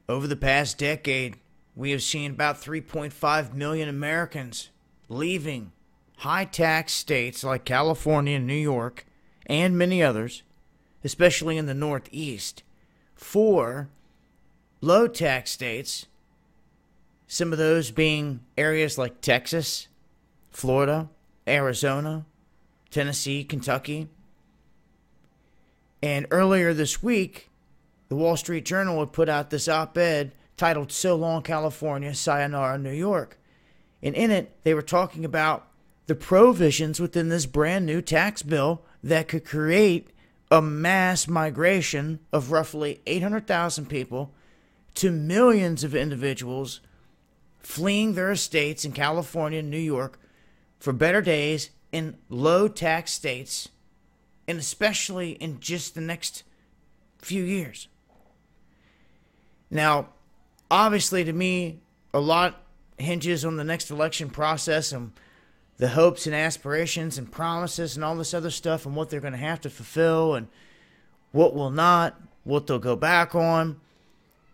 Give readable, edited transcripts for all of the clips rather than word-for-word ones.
Over the past decade, we have seen about 3.5 million Americans leaving high tax states like California and New York and many others, especially in the Northeast, for low tax states, some of those being areas like Texas, Florida, Arizona, Tennessee, Kentucky. And earlier this week, the Wall Street Journal had put out this op-ed titled "So Long California, Sayonara New York." And in it, they were talking about the provisions within this brand new tax bill that could create a mass migration of roughly 800,000 people to millions of individuals fleeing their estates in California and New York for better days in low tax states, and especially in just the next few years. Now, obviously to me, a lot hinges on the next election process and the hopes and aspirations and promises and all this other stuff and what they're going to have to fulfill and what will not, what they'll go back on,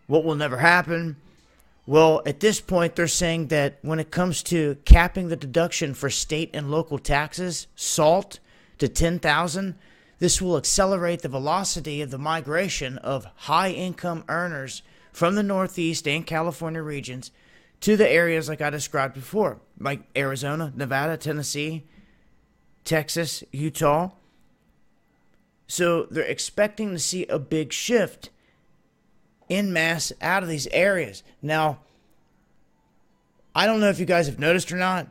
what will never happen. Well, at this point, they're saying that when it comes to capping the deduction for state and local taxes, SALT, to $10,000, this will accelerate the velocity of the migration of high-income earners from the Northeast and California regions to the areas like I described before, like Arizona, Nevada, Tennessee, Texas, Utah. So they're expecting to see a big shift en masse out of these areas. Now, I don't know if you guys have noticed or not,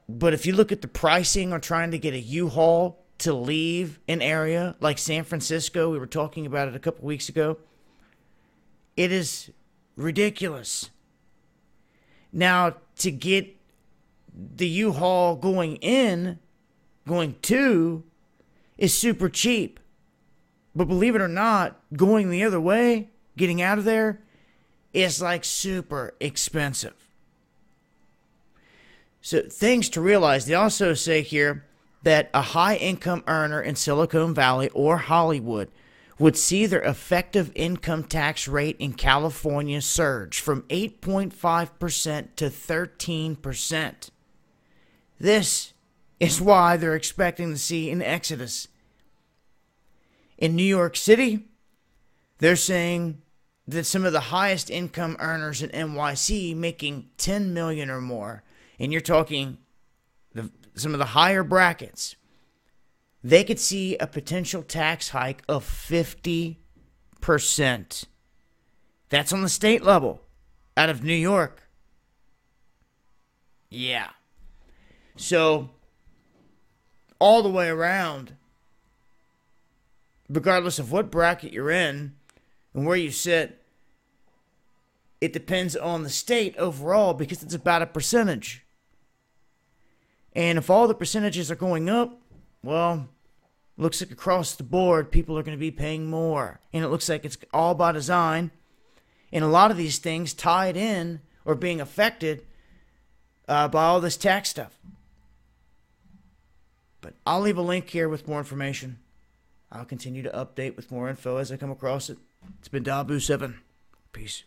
but if you look at the pricing on trying to get a U-Haul to leave an area like San Francisco, we were talking about it a couple weeks ago, it is ridiculous. Now, to get the U-Haul going to, is super cheap. But believe it or not, going the other way, getting out of there, is like super expensive. So things to realize. They also say here that a high-income earner in Silicon Valley or Hollywood would see their effective income tax rate in California surge from 8.5% to 13%. This is why they're expecting to see an exodus. In New York City, they're saying that some of the highest income earners in NYC making $10 million or more, and you're talking some of the higher brackets, they could see a potential tax hike of 50%. That's on the state level out of New York. Yeah. So, all the way around, regardless of what bracket you're in and where you sit, it depends on the state overall because it's about a percentage. And if all the percentages are going up, well, looks like across the board, people are going to be paying more. And it looks like it's all by design. And a lot of these things tied in or being affected by all this tax stuff. But I'll leave a link here with more information. I'll continue to update with more info as I come across it. It's been Dabu7. Peace.